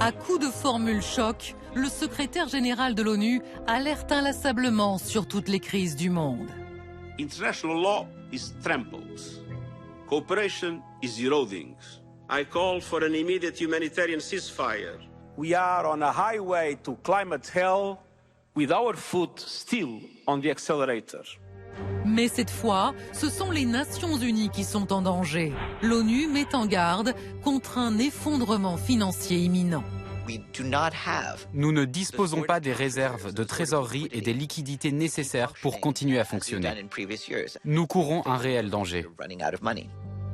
À coup de formule choc, le secrétaire général de l'ONU alerte inlassablement sur toutes les crises du monde. International law is trampled. Cooperation is eroding. I call for an immediate humanitarian ceasefire. We are on a highway to climate hell with our foot still on the accelerator. Mais cette fois, ce sont les Nations Unies qui sont en danger. L'ONU met en garde contre un effondrement financier imminent. Nous ne disposons pas des réserves de trésorerie et des liquidités nécessaires pour continuer à fonctionner. Nous courons un réel danger.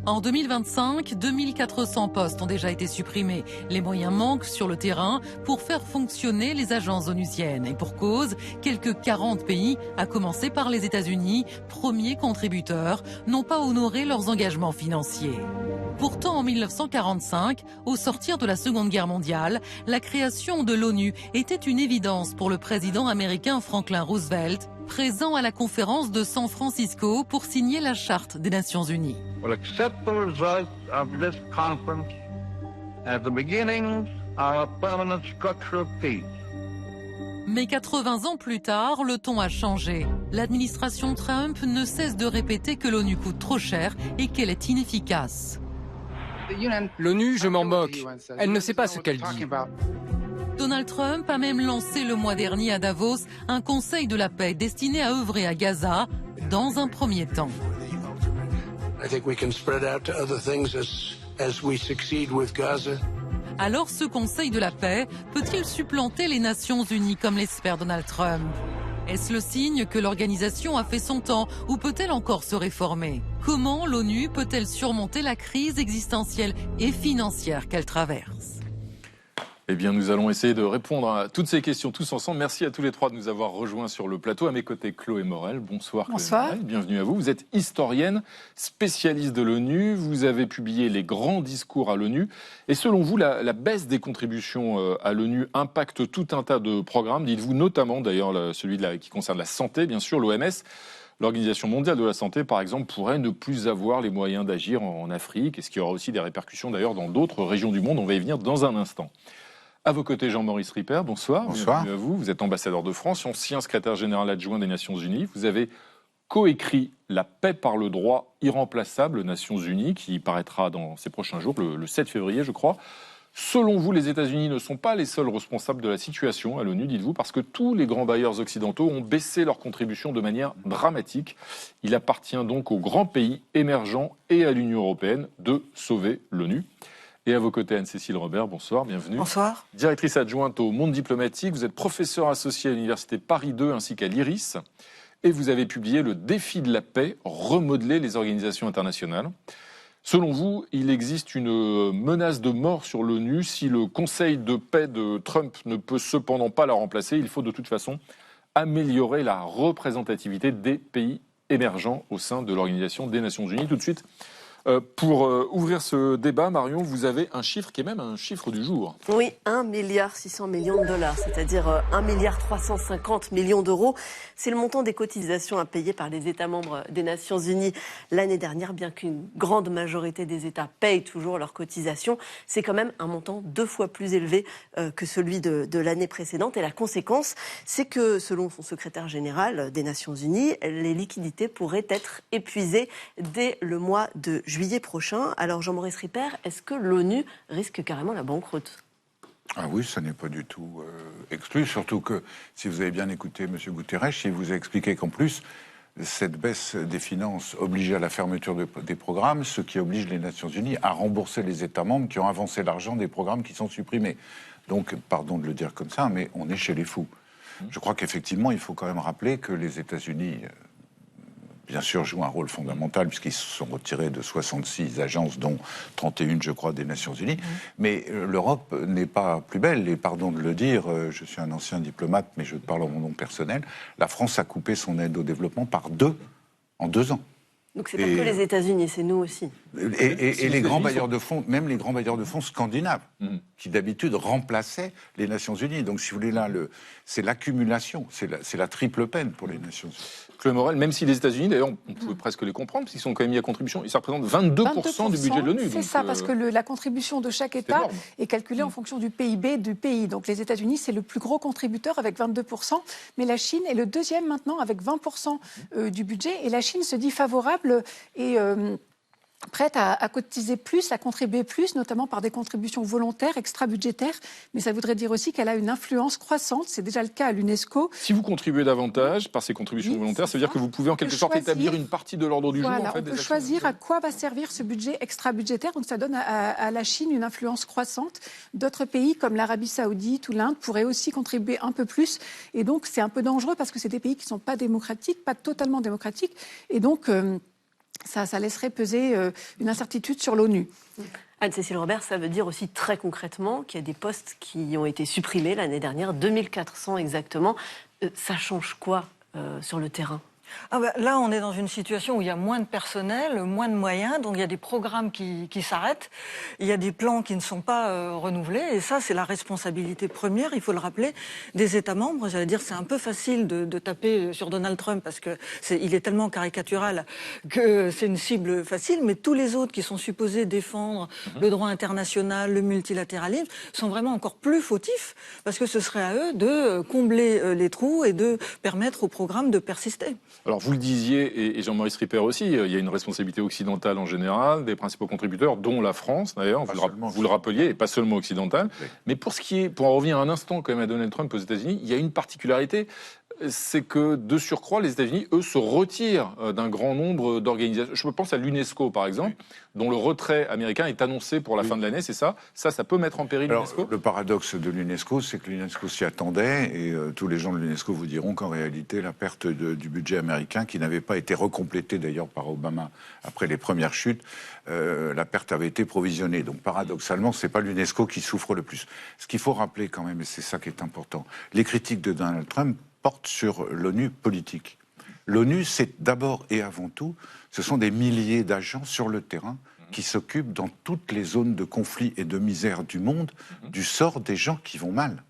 En 2025, 2400 postes ont déjà été supprimés. Les moyens manquent sur le terrain pour faire fonctionner les agences onusiennes. Et pour cause, quelques 40 pays, à commencer par les États-Unis, premiers contributeurs, n'ont pas honoré leurs engagements financiers. Pourtant, en 1945, au sortir de la Seconde Guerre mondiale, la création de l'ONU était une évidence pour le président américain Franklin Roosevelt, présent à la conférence de San Francisco pour signer la Charte des Nations Unies. Will accept the results of this conference as the beginning of a permanent structure of peace. Mais 80 ans plus tard, le ton a changé. L'administration Trump ne cesse de répéter que l'ONU coûte trop cher et qu'elle est inefficace. L'ONU, je m'en moque. Elle ne sait pas ce qu'elle dit. Donald Trump a même lancé le mois dernier à Davos un conseil de la paix destiné à œuvrer à Gaza dans un premier temps. Alors ce conseil de la paix peut-il supplanter les Nations Unies comme l'espère Donald Trump? Est-ce le signe que l'organisation a fait son temps ou peut-elle encore se réformer? Comment l'ONU peut-elle surmonter la crise existentielle et financière qu'elle traverse? Eh bien, nous allons essayer de répondre à toutes ces questions tous ensemble. Merci à tous les trois de nous avoir rejoints sur le plateau. À mes côtés, Chloé Morel. Bonsoir. Bonsoir. Chloé Morel, bienvenue à vous. Vous êtes historienne, spécialiste de l'ONU. Vous avez publié les grands discours à l'ONU. Et selon vous, la baisse des contributions à l'ONU impacte tout un tas de programmes. Dites-vous notamment, d'ailleurs, celui qui concerne la santé, bien sûr, l'OMS. L'Organisation mondiale de la santé, par exemple, pourrait ne plus avoir les moyens d'agir en Afrique. Et ce qui aura aussi des répercussions, d'ailleurs, dans d'autres régions du monde. On va y venir dans un instant. À vos côtés, Jean-Maurice Ripper, bonsoir. Bonsoir. Bienvenue à vous. Vous êtes ambassadeur de France, ancien secrétaire général adjoint des Nations Unies. Vous avez coécrit La paix par le droit irremplaçable, Nations Unies, qui paraîtra dans ces prochains jours, le 7 février, je crois. Selon vous, les États-Unis ne sont pas les seuls responsables de la situation à l'ONU, dites-vous, parce que tous les grands bailleurs occidentaux ont baissé leur contribution de manière dramatique. Il appartient donc aux grands pays émergents et à l'Union européenne de sauver l'ONU. Et à vos côtés, Anne-Cécile Robert, bonsoir, bienvenue. Bonsoir. Directrice adjointe au Monde diplomatique, vous êtes professeure associée à l'Université Paris II ainsi qu'à l'IRIS. Et vous avez publié Le défi de la paix, remodeler les organisations internationales. Selon vous, il existe une menace de mort sur l'ONU. Si le Conseil de paix de Trump ne peut cependant pas la remplacer, il faut de toute façon améliorer la représentativité des pays émergents au sein de l'Organisation des Nations Unies. Tout de suite, pour ouvrir ce débat, Marion, vous avez un chiffre qui est même un chiffre du jour. Oui, 1,6 milliard de dollars, c'est-à-dire 1,350 milliard d'euros. C'est le montant des cotisations à payer par les États membres des Nations Unies l'année dernière, bien qu'une grande majorité des États payent toujours leurs cotisations. C'est quand même un montant 2 fois plus élevé que celui de l'année précédente. Et la conséquence, c'est que, selon son secrétaire général des Nations Unies, les liquidités pourraient être épuisées dès le mois de juillet prochain. Alors Jean-Maurice Ripper, est-ce que l'ONU risque carrément la banqueroute? Ah oui, ça n'est pas du tout exclu, surtout que si vous avez bien écouté M. Guterres, il vous a expliqué qu'en plus, cette baisse des finances oblige à la fermeture des programmes, ce qui oblige les Nations Unies à rembourser les États membres qui ont avancé l'argent des programmes qui sont supprimés. Donc, pardon de le dire comme ça, mais on est chez les fous. Je crois qu'effectivement, il faut quand même rappeler que les États-Unis, bien sûr, jouent un rôle fondamental puisqu'ils se sont retirés de 66 agences, dont 31, je crois, des Nations Unies. Mais l'Europe n'est pas plus belle. Et pardon de le dire, je suis un ancien diplomate, mais je parle en mon nom personnel. La France a coupé son aide au développement par 2 en 2 ans. Donc c'est pas que les États-Unis, c'est nous aussi. Et les grands bailleurs de fonds, même les grands bailleurs de fonds scandinaves, qui d'habitude remplaçaient les Nations Unies. Donc si vous voulez, là, c'est l'accumulation, c'est la triple peine pour les Nations Unies. Chloé Morel, même si les États-Unis, d'ailleurs, on pouvait presque les comprendre, parce qu'ils sont quand même mis à contribution, ça représente 22% du budget de l'ONU. C'est ça, parce que la contribution de chaque État est calculée en fonction du PIB du pays. Donc les États-Unis, c'est le plus gros contributeur avec 22%, mais la Chine est le deuxième maintenant avec 20% du budget. Et la Chine se dit favorable et prête à cotiser plus, à contribuer plus, notamment par des contributions volontaires, extra-budgétaires. Mais ça voudrait dire aussi qu'elle a une influence croissante. C'est déjà le cas à l'UNESCO. Si vous contribuez davantage par ces contributions volontaires, ça veut dire que vous pouvez en quelque sorte établir une partie de l'ordre du jour. On peut choisir à quoi va servir ce budget extra-budgétaire. Donc ça donne à la Chine une influence croissante. D'autres pays comme l'Arabie Saoudite ou l'Inde pourraient aussi contribuer un peu plus. Et donc c'est un peu dangereux parce que c'est des pays qui ne sont pas démocratiques, pas totalement démocratiques. Et donc ça laisserait peser une incertitude sur l'ONU. Anne-Cécile Robert, ça veut dire aussi très concrètement qu'il y a des postes qui ont été supprimés l'année dernière, 2400 exactement. Ça change quoi sur le terrain ? Là, on est dans une situation où il y a moins de personnel, moins de moyens, donc il y a des programmes qui s'arrêtent, il y a des plans qui ne sont pas renouvelés, et ça, c'est la responsabilité première, il faut le rappeler, des États membres. J'allais dire, c'est un peu facile de taper sur Donald Trump parce que il est tellement caricatural que c'est une cible facile, mais tous les autres qui sont supposés défendre le droit international, le multilatéralisme, sont vraiment encore plus fautifs parce que ce serait à eux de combler les trous et de permettre au programme de persister. Alors vous le disiez, et Jean-Maurice Ripper aussi, il y a une responsabilité occidentale en général, des principaux contributeurs, dont la France d'ailleurs, vous le rappeliez, et pas seulement occidentale. Oui. Mais pour en revenir un instant quand même à Donald Trump aux États-Unis, il y a une particularité, c'est que de surcroît, les États-Unis, eux, se retirent d'un grand nombre d'organisations. Je pense à l'UNESCO, par exemple, dont le retrait américain est annoncé pour la fin de l'année, c'est ça ? Ça peut mettre en péril l'UNESCO ? Le paradoxe de l'UNESCO, c'est que l'UNESCO s'y attendait, et tous les gens de l'UNESCO vous diront qu'en réalité, la perte du budget américain, qui n'avait pas été recomplété d'ailleurs par Obama après les premières chutes, la perte avait été provisionnée. Donc paradoxalement, c'est pas l'UNESCO qui souffre le plus. Ce qu'il faut rappeler quand même, et c'est ça qui est important, les critiques de Donald Trump portent sur l'ONU politique. L'ONU, c'est d'abord et avant tout, ce sont des milliers d'agents sur le terrain qui s'occupent dans toutes les zones de conflit et de misère du monde du sort des gens qui vont mal.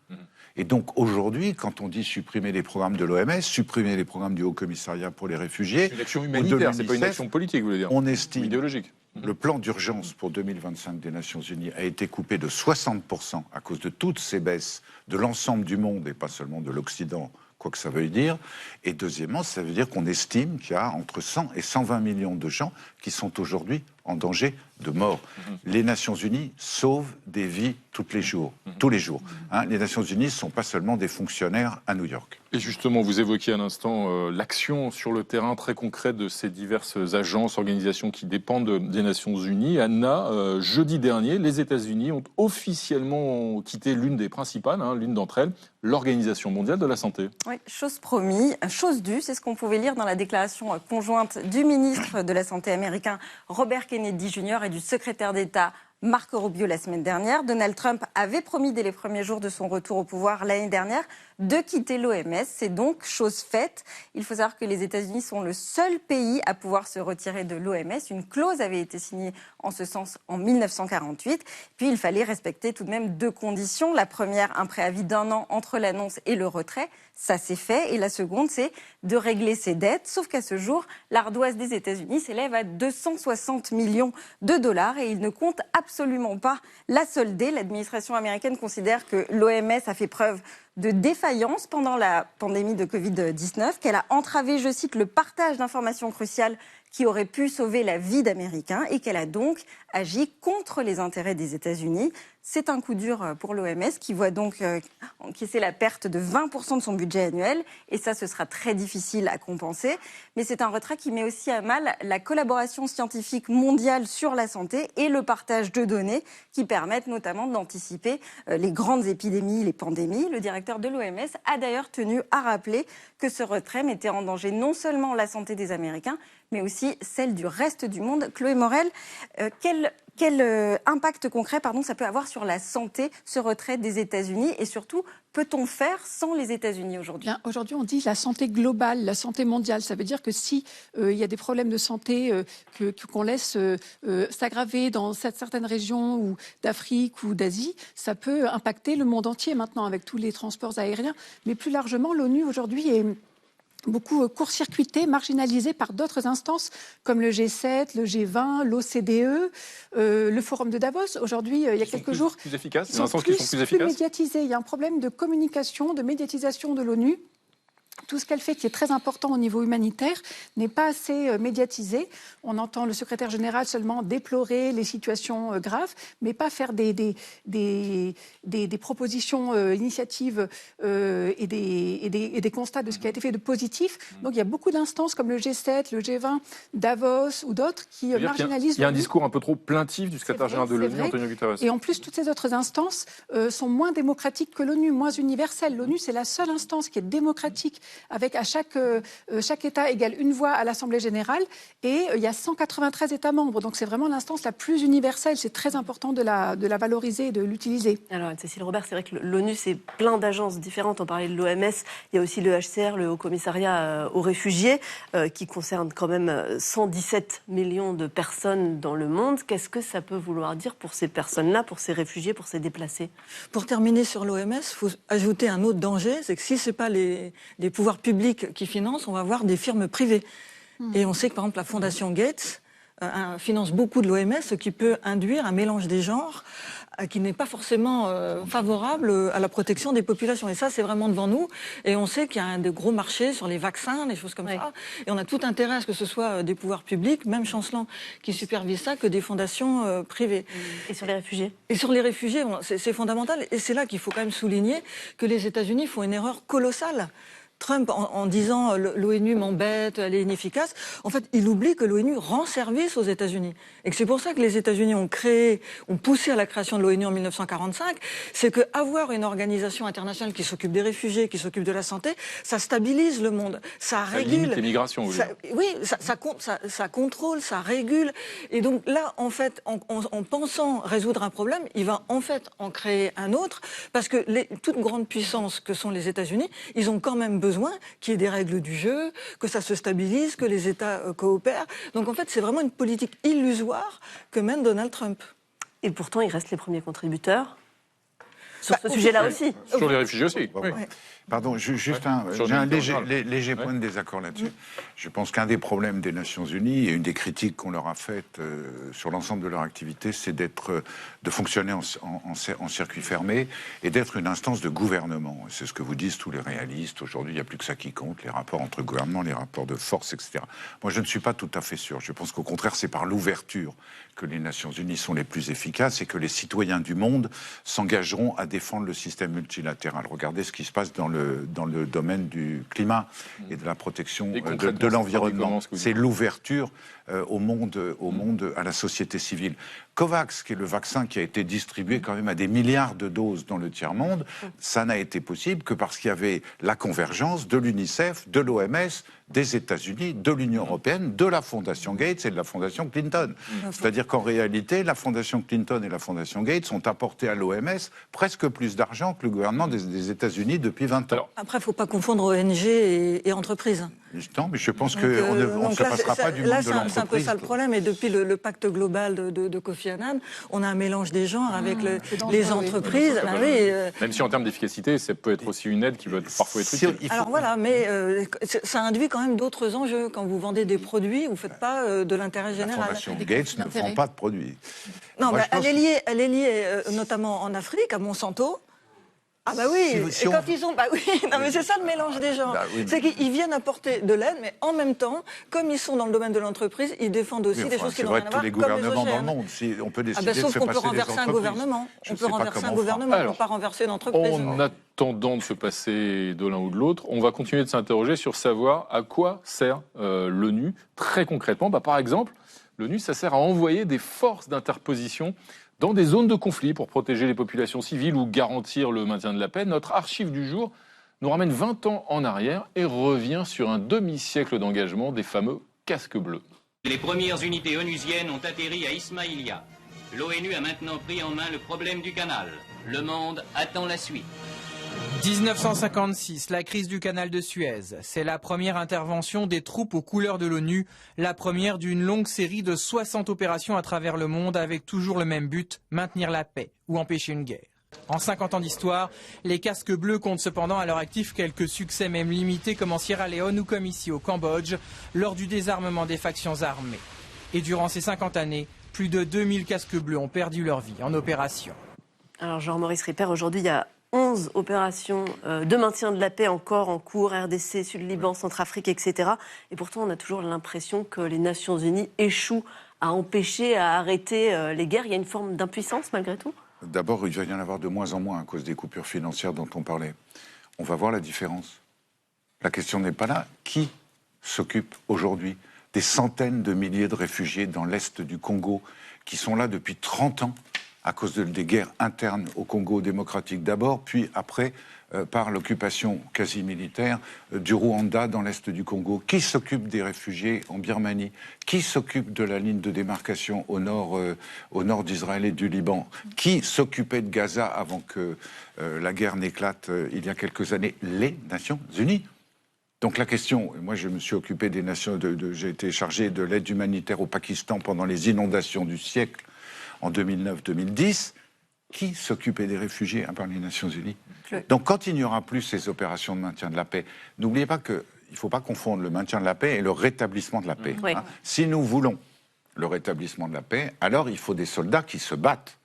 Et donc aujourd'hui, quand on dit supprimer les programmes de l'OMS, supprimer les programmes du Haut Commissariat pour les réfugiés, c'est une action humanitaire, c'est pas une action politique, vous voulez dire. On estime idéologique. Le plan d'urgence pour 2025 des Nations Unies a été coupé de 60% à cause de toutes ces baisses de l'ensemble du monde et pas seulement de l'Occident, quoi que ça veuille dire. Et deuxièmement, ça veut dire qu'on estime qu'il y a entre 100 et 120 millions de gens qui sont aujourd'hui en danger de mort. Les Nations Unies sauvent des vies tous les jours. Les Nations Unies ne sont pas seulement des fonctionnaires à New York. Et justement, vous évoquiez à l'instant l'action sur le terrain très concrète de ces diverses agences, organisations qui dépendent des Nations Unies. Anna, jeudi dernier, les États-Unis ont officiellement quitté l'une des principales, l'une d'entre elles, l'Organisation mondiale de la santé. Oui, chose promise, chose due, c'est ce qu'on pouvait lire dans la déclaration conjointe du ministre de la Santé américain Robert Kennedy Jr. et du secrétaire d'État Marco Rubio la semaine dernière. Donald Trump avait promis dès les premiers jours de son retour au pouvoir l'année dernière de quitter l'OMS. C'est donc chose faite. Il faut savoir que les États-Unis sont le seul pays à pouvoir se retirer de l'OMS. Une clause avait été signée en ce sens en 1948. Puis il fallait respecter tout de même deux conditions. La première, un préavis d'1 an entre l'annonce et le retrait. Ça s'est fait. Et la seconde, c'est de régler ses dettes. Sauf qu'à ce jour, l'ardoise des États-Unis s'élève à 260 millions de dollars et ils ne comptent absolument pas la solder. L'administration américaine considère que l'OMS a fait preuve de défaillance pendant la pandémie de Covid-19, qu'elle a entravé, je cite, le partage d'informations cruciales qui auraient pu sauver la vie d'Américains et qu'elle a donc agi contre les intérêts des États-Unis. C'est un coup dur pour l'OMS qui voit donc encaisser la perte de 20% de son budget annuel et ça, ce sera très difficile à compenser. Mais c'est un retrait qui met aussi à mal la collaboration scientifique mondiale sur la santé et le partage de données qui permettent notamment d'anticiper les grandes épidémies, les pandémies. Le directeur de l'OMS a d'ailleurs tenu à rappeler que ce retrait mettait en danger non seulement la santé des Américains, mais aussi celle du reste du monde. Chloé Morel, quel impact concret ça peut avoir sur la santé, ce retrait des États-Unis, et surtout, peut-on faire sans les États-Unis aujourd'hui ? Aujourd'hui, on dit la santé globale, la santé mondiale. Ça veut dire que si il y a des problèmes de santé qu'on laisse s'aggraver dans certaines régions ou d'Afrique ou d'Asie, ça peut impacter le monde entier maintenant avec tous les transports aériens. Mais plus largement, l'ONU aujourd'hui est beaucoup court-circuité, marginalisé par d'autres instances comme le G7, le G20, l'OCDE, le Forum de Davos. Aujourd'hui, il y a quelques jours, plus efficaces, ils sont plus médiatisés. Il y a un problème de communication, de médiatisation de l'ONU. Tout ce qu'elle fait, qui est très important au niveau humanitaire, n'est pas assez médiatisé. On entend le secrétaire général seulement déplorer les situations graves, mais pas faire des propositions, initiatives et des constats de ce qui a été fait de positif. Donc il y a beaucoup d'instances comme le G7, le G20, Davos ou d'autres qui marginalisent. Il y a un discours un peu trop plaintif du secrétaire général de l'ONU, Antonio Guterres. Et en plus, toutes ces autres instances sont moins démocratiques que l'ONU, moins universelles. L'ONU, c'est la seule instance qui est démocratique, avec à chaque État égale une voix à l'Assemblée générale, et il y a 193 États membres. Donc c'est vraiment l'instance la plus universelle. C'est très important de la valoriser et de l'utiliser. Alors Cécile Robert, c'est vrai que l'ONU, c'est plein d'agences différentes. On parlait de l'OMS, il y a aussi le HCR, le Haut Commissariat aux réfugiés, qui concerne quand même 117 millions de personnes dans le monde. Qu'est-ce que ça peut vouloir dire pour ces personnes-là, pour ces réfugiés, pour ces déplacés ? Pour terminer sur l'OMS, il faut ajouter un autre danger, c'est que si ce n'est pas les pouvoirs publics qui financent, on va avoir des firmes privées. Et on sait que par exemple la Fondation Gates finance beaucoup de l'OMS, ce qui peut induire un mélange des genres qui n'est pas forcément favorable à la protection des populations. Et ça, c'est vraiment devant nous. Et on sait qu'il y a de gros marchés sur les vaccins, des choses comme ça. Et on a tout intérêt à ce que ce soit des pouvoirs publics, même Chancelant, qui supervise ça, que des fondations privées. Et sur les réfugiés ? Et sur les réfugiés, c'est fondamental. Et c'est là qu'il faut quand même souligner que les États-Unis font une erreur colossale. Trump, en disant l'ONU m'embête, elle est inefficace, en fait, il oublie que l'ONU rend service aux États-Unis. Et que c'est pour ça que les États-Unis ont poussé à la création de l'ONU en 1945. C'est qu'avoir une organisation internationale qui s'occupe des réfugiés, qui s'occupe de la santé, ça stabilise le monde. Ça régule. Ça limite les migrations, oui, ça contrôle, ça régule. Et donc là, en fait, en pensant résoudre un problème, il va en fait en créer un autre. Parce que toutes grandes puissances que sont les États-Unis, ils ont quand même besoin qu'il y ait des règles du jeu, que ça se stabilise, que les États coopèrent. Donc en fait, c'est vraiment une politique illusoire que mène Donald Trump. Et pourtant, ils restent les premiers contributeurs sur ce sujet-là aussi. Sur les réfugiés aussi. Oui. Pardon, juste j'ai un léger point de désaccord là-dessus. Je pense qu'un des problèmes des Nations Unies, et une des critiques qu'on leur a faites sur l'ensemble de leur activité, c'est de fonctionner en circuit fermé et d'être une instance de gouvernement. C'est ce que vous disent tous les réalistes. Aujourd'hui, il n'y a plus que ça qui compte, les rapports entre gouvernements, les rapports de force, etc. Moi, je ne suis pas tout à fait sûr. Je pense qu'au contraire, c'est par l'ouverture que les Nations Unies sont les plus efficaces et que les citoyens du monde s'engageront à défendre le système multilatéral. Regardez ce qui se passe dans le domaine du climat et de la protection de l'environnement. C'est l'ouverture au monde, à la société civile. COVAX, qui est le vaccin qui a été distribué quand même à des milliards de doses dans le tiers-monde, ça n'a été possible que parce qu'il y avait la convergence de l'UNICEF, de l'OMS, des États-Unis, de l'Union européenne, de la Fondation Gates et de la Fondation Clinton. C'est-à-dire qu'en réalité, la Fondation Clinton et la Fondation Gates ont apporté à l'OMS presque plus d'argent que le gouvernement des États-Unis depuis 20 ans. Après, il ne faut pas confondre ONG et entreprise. Non, mais je pense qu'on ne se passera pas du monde de l'entreprise. C'est un peu ça le problème. Et depuis le pacte global de Kofi Annan, on a un mélange des genres avec les entreprises. Même si en termes d'efficacité, ça peut être aussi une aide qui peut parfois être utile. Alors voilà, mais ça induit quand même d'autres enjeux. Quand vous vendez des produits, vous ne faites pas de l'intérêt général. La Fondation Gates ne vend pas de produits. Non, elle est liée notamment en Afrique, à Monsanto. Ah bah oui, et quand ils ont... Bah oui, non mais c'est ça le mélange des genres. C'est qu'ils viennent apporter de l'aide, mais en même temps, comme ils sont dans le domaine de l'entreprise, ils défendent aussi des choses qui n'ont rien à voir, comme les gouvernements dans le monde. Si on peut décider de se passer des entreprises. Sauf qu'on peut renverser un gouvernement. On peut renverser un gouvernement, on ne peut pas renverser une entreprise. En attendant de se passer de l'un ou de l'autre, on va continuer de s'interroger sur savoir à quoi sert l'ONU très concrètement. Par exemple, l'ONU, ça sert à envoyer des forces d'interposition dans des zones de conflit pour protéger les populations civiles ou garantir le maintien de la paix. Notre archive du jour nous ramène 20 ans en arrière et revient sur un demi-siècle d'engagement des fameux casques bleus. Les premières unités onusiennes ont atterri à Ismaïlia. L'ONU a maintenant pris en main le problème du canal. Le monde attend la suite. 1956, la crise du canal de Suez. C'est la première intervention des troupes aux couleurs de l'ONU, la première d'une longue série de 60 opérations à travers le monde avec toujours le même but, maintenir la paix ou empêcher une guerre. En 50 ans d'histoire, les casques bleus comptent cependant à leur actif quelques succès même limités comme en Sierra Leone ou comme ici au Cambodge, lors du désarmement des factions armées. Et durant ces 50 années, plus de 2000 casques bleus ont perdu leur vie en opération. Alors Jean-Maurice Ripert, aujourd'hui il y a 11 opérations de maintien de la paix encore en cours, RDC, Sud-Liban, Centrafrique, etc. Et pourtant on a toujours l'impression que les Nations Unies échouent à empêcher, à arrêter les guerres. Il y a une forme d'impuissance malgré tout ? D'abord, il va y en avoir de moins en moins à cause des coupures financières dont on parlait. On va voir la différence. La question n'est pas là. Qui s'occupe aujourd'hui des centaines de milliers de réfugiés dans l'est du Congo qui sont là depuis 30 ans à cause des guerres internes au Congo démocratique d'abord, puis après par l'occupation quasi militaire du Rwanda dans l'est du Congo. Qui s'occupe des réfugiés en Birmanie? Qui s'occupe de la ligne de démarcation au nord d'Israël et du Liban? Qui s'occupait de Gaza avant que la guerre n'éclate il y a quelques années? Les Nations Unies. Donc la question, moi je me suis occupé des Nations, j'ai été chargé de l'aide humanitaire au Pakistan pendant les inondations du siècle en 2009-2010. Qui s'occupait des réfugiés à part les Nations Unies? Donc quand il n'y aura plus ces opérations de maintien de la paix, n'oubliez pas qu'il ne faut pas confondre le maintien de la paix et le rétablissement de la paix. Oui. Si nous voulons le rétablissement de la paix, alors il faut des soldats qui se battent.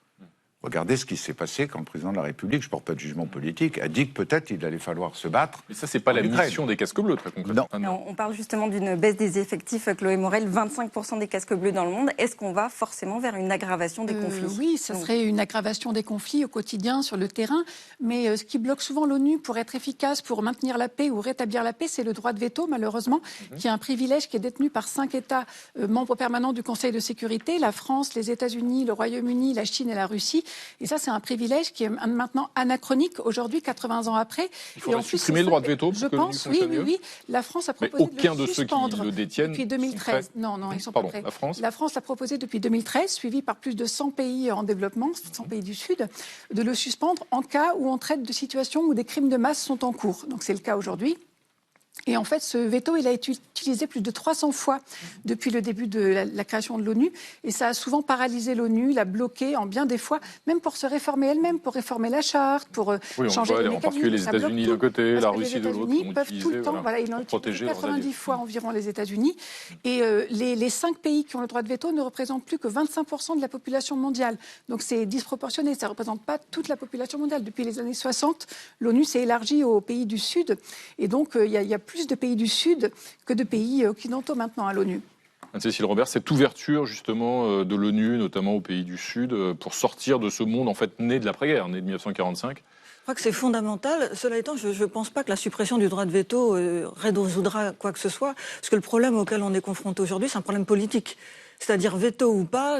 Regardez ce qui s'est passé quand le président de la République, je ne porte pas de jugement politique, a dit que peut-être il allait falloir se battre. Mais ça, c'est pas la mission des casques bleus, très concrètement. Non. On parle justement d'une baisse des effectifs, Chloé Morel, 25% des casques bleus dans le monde. Est-ce qu'on va forcément vers une aggravation des conflits? Oui, ça serait une aggravation des conflits au quotidien, sur le terrain. Mais ce qui bloque souvent l'ONU pour être efficace, pour maintenir la paix ou rétablir la paix, c'est le droit de veto, malheureusement, qui est un privilège qui est détenu par 5 États membres permanents du Conseil de sécurité, la France, les États-Unis, le Royaume-Uni, la Chine et la Russie. Et ça, c'est un privilège qui est maintenant anachronique, aujourd'hui, 80 ans après. Il faudrait supprimer le droit de veto pour que l'ONU fonctionne mieux. Oui. La France a proposé aucun de le suspendre de ceux qui le détiennent depuis 2013. Non, ils sont pas prêts. La France l'a proposé depuis 2013, suivi par plus de 100 pays en développement, 100 pays du Sud, de le suspendre en cas où on traite de situations où des crimes de masse sont en cours. Donc c'est le cas aujourd'hui. Et en fait, ce veto, il a été utilisé plus de 300 fois depuis le début de la création de l'ONU. Et ça a souvent paralysé l'ONU, l'a bloqué en bien des fois, même pour se réformer elle-même, pour réformer la charte, pour changer les mécanismes. En particulier les États-Unis d'un côté, la Russie de l'autre. Les États-Unis peuvent tout le temps, ils ont utilisé 90 fois environ les États-Unis. Et les 5 pays qui ont le droit de veto ne représentent plus que 25% de la population mondiale. Donc c'est disproportionné, ça ne représente pas toute la population mondiale. Depuis les années 60, l'ONU s'est élargie aux pays du Sud. Et donc il y a plus de pays du Sud que de pays occidentaux maintenant à l'ONU. Anne-Cécile Robert, cette ouverture justement de l'ONU, notamment aux pays du Sud, pour sortir de ce monde en fait né de l'après-guerre, né de 1945. Je crois que c'est fondamental. Cela étant, je ne pense pas que la suppression du droit de veto résoudra quoi que ce soit, parce que le problème auquel on est confronté aujourd'hui, c'est un problème politique. C'est-à-dire veto ou pas,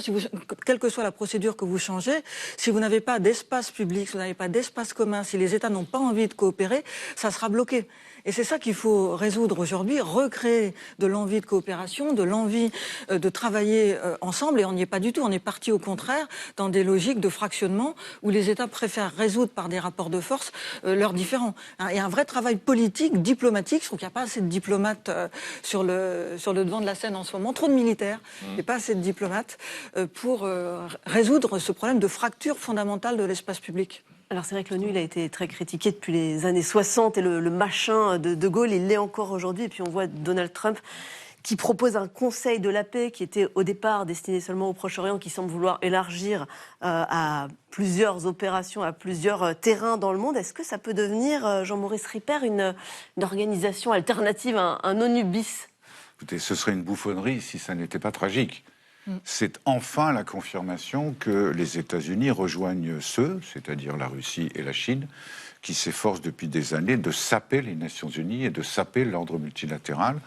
quelle que soit la procédure que vous changez, si vous n'avez pas d'espace public, si vous n'avez pas d'espace commun, si les États n'ont pas envie de coopérer, ça sera bloqué. Et c'est ça qu'il faut résoudre aujourd'hui, recréer de l'envie de coopération, de l'envie de travailler ensemble. Et on n'y est pas du tout. On est parti au contraire dans des logiques de fractionnement où les États préfèrent résoudre par des rapports de force leurs différends. Il y a un vrai travail politique, diplomatique. Je trouve qu'il n'y a pas assez de diplomates sur le devant de la scène en ce moment. Trop de militaires et pas assez de diplomates pour résoudre ce problème de fracture fondamentale de l'espace public. Alors c'est vrai que l'ONU, il a été très critiqué depuis les années 60 et le machin de Gaulle, il l'est encore aujourd'hui. Et puis on voit Donald Trump qui propose un conseil de la paix qui était au départ destiné seulement au Proche-Orient, qui semble vouloir élargir à plusieurs opérations, à plusieurs terrains dans le monde. Est-ce que ça peut devenir, Jean-Maurice Ripert, une organisation alternative, un ONU bis? Écoutez, ce serait une bouffonnerie si ça n'était pas tragique. C'est enfin la confirmation que les États-Unis rejoignent ceux, c'est-à-dire la Russie et la Chine, qui s'efforcent depuis des années de saper les Nations Unies et de saper l'ordre multilatéral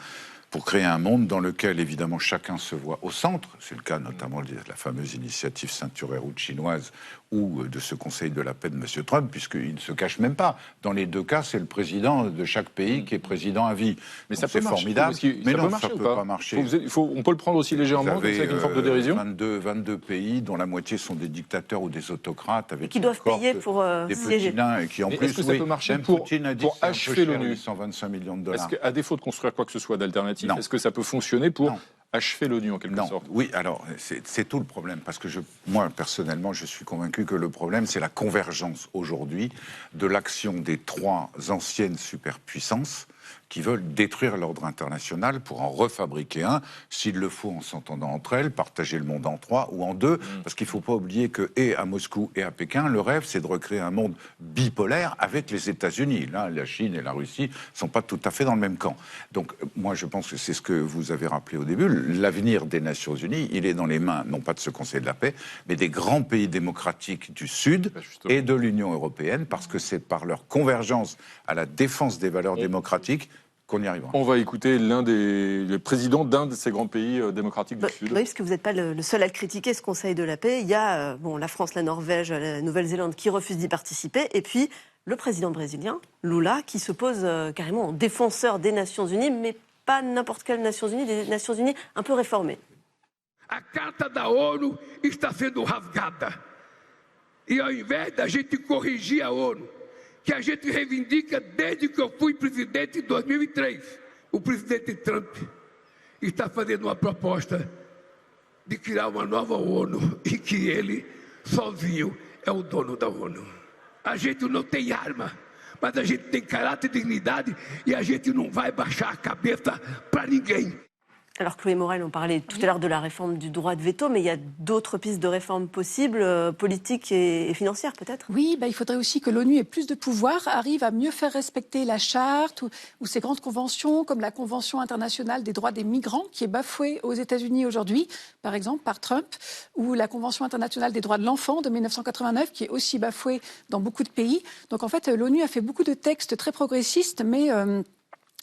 pour créer un monde dans lequel, évidemment, chacun se voit au centre. C'est le cas notamment de la fameuse initiative ceinture et route chinoise ou de ce Conseil de la paix de M. Trump, puisqu'il ne se cache même pas. Dans les deux cas, c'est le président de chaque pays qui est président à vie. Mais donc ça peut c'est marcher. formidable. Mais non, ça ne peut pas marcher. On peut le prendre aussi légèrement, avec une forme de dérision. 22 pays dont la moitié sont des dictateurs ou des autocrates, avec qui doivent payer pour des siéger. petits nains, et qui en plus, est-ce que ça peut marcher pour achever l'ONU? 125 millions de dollars. Est-ce qu'à défaut de construire quoi que ce soit d'alternatif, est-ce que ça peut fonctionner pour achever l'ONU en quelque sorte? Oui, alors c'est tout le problème, parce que moi personnellement je suis convaincu que le problème c'est la convergence aujourd'hui de l'action des trois anciennes superpuissances qui veulent détruire l'ordre international pour en refabriquer un, s'il le faut en s'entendant entre elles, partager le monde en 3 ou en 2, parce qu'il ne faut pas oublier que, et à Moscou et à Pékin, le rêve, c'est de recréer un monde bipolaire avec les États-Unis. Là, la Chine et la Russie ne sont pas tout à fait dans le même camp. Donc, moi, je pense que c'est ce que vous avez rappelé au début, l'avenir des Nations Unies, il est dans les mains, non pas de ce Conseil de la paix, mais des grands pays démocratiques du Sud et de l'Union européenne, parce que c'est par leur convergence à la défense des valeurs démocratiques qu'on y arrivera. On va écouter le président d'un de ces grands pays démocratiques du Sud. Oui, parce que vous n'êtes pas le seul à critiquer ce Conseil de la paix. Il y a la France, la Norvège, la Nouvelle-Zélande qui refusent d'y participer, et puis le président brésilien, Lula, qui se pose carrément en défenseur des Nations Unies, mais pas n'importe quelle Nations Unies, des Nations Unies un peu réformées. A carta da ONU está sendo rasgada. E ao invés da gente corrigir a ONU, que a gente reivindica desde que eu fui presidente em 2003. O presidente Trump está fazendo uma proposta de criar uma nova ONU e que ele, sozinho, é o dono da ONU. A gente não tem arma, mas a gente tem caráter e dignidade e a gente não vai baixar a cabeça para ninguém. Alors Chloé Morel, on parlait tout à l'heure de la réforme du droit de veto, mais il y a d'autres pistes de réforme possibles, politiques et financières peut-être? Oui, il faudrait aussi que l'ONU ait plus de pouvoir, arrive à mieux faire respecter la charte ou ces grandes conventions, comme la Convention internationale des droits des migrants, qui est bafouée aux États-Unis aujourd'hui, par exemple, par Trump, ou la Convention internationale des droits de l'enfant de 1989, qui est aussi bafouée dans beaucoup de pays. Donc en fait, l'ONU a fait beaucoup de textes très progressistes, mais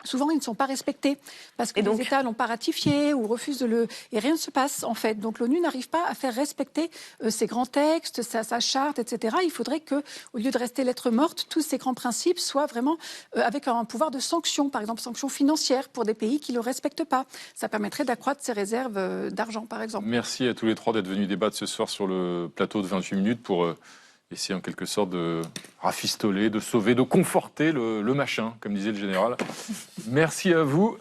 souvent, ils ne sont pas respectés parce que les États l'ont pas ratifié ou refusent de le... Et rien ne se passe, en fait. Donc, l'ONU n'arrive pas à faire respecter ses grands textes, sa charte, etc. Il faudrait que, au lieu de rester lettre morte, tous ces grands principes soient vraiment avec un pouvoir de sanction, par exemple, sanctions financières pour des pays qui ne le respectent pas. Ça permettrait d'accroître ses réserves d'argent, par exemple. Merci à tous les trois d'être venus débattre ce soir sur le plateau de 28 minutes pour essayer en quelque sorte de rafistoler, de sauver, de conforter le machin, comme disait le général. Merci à vous.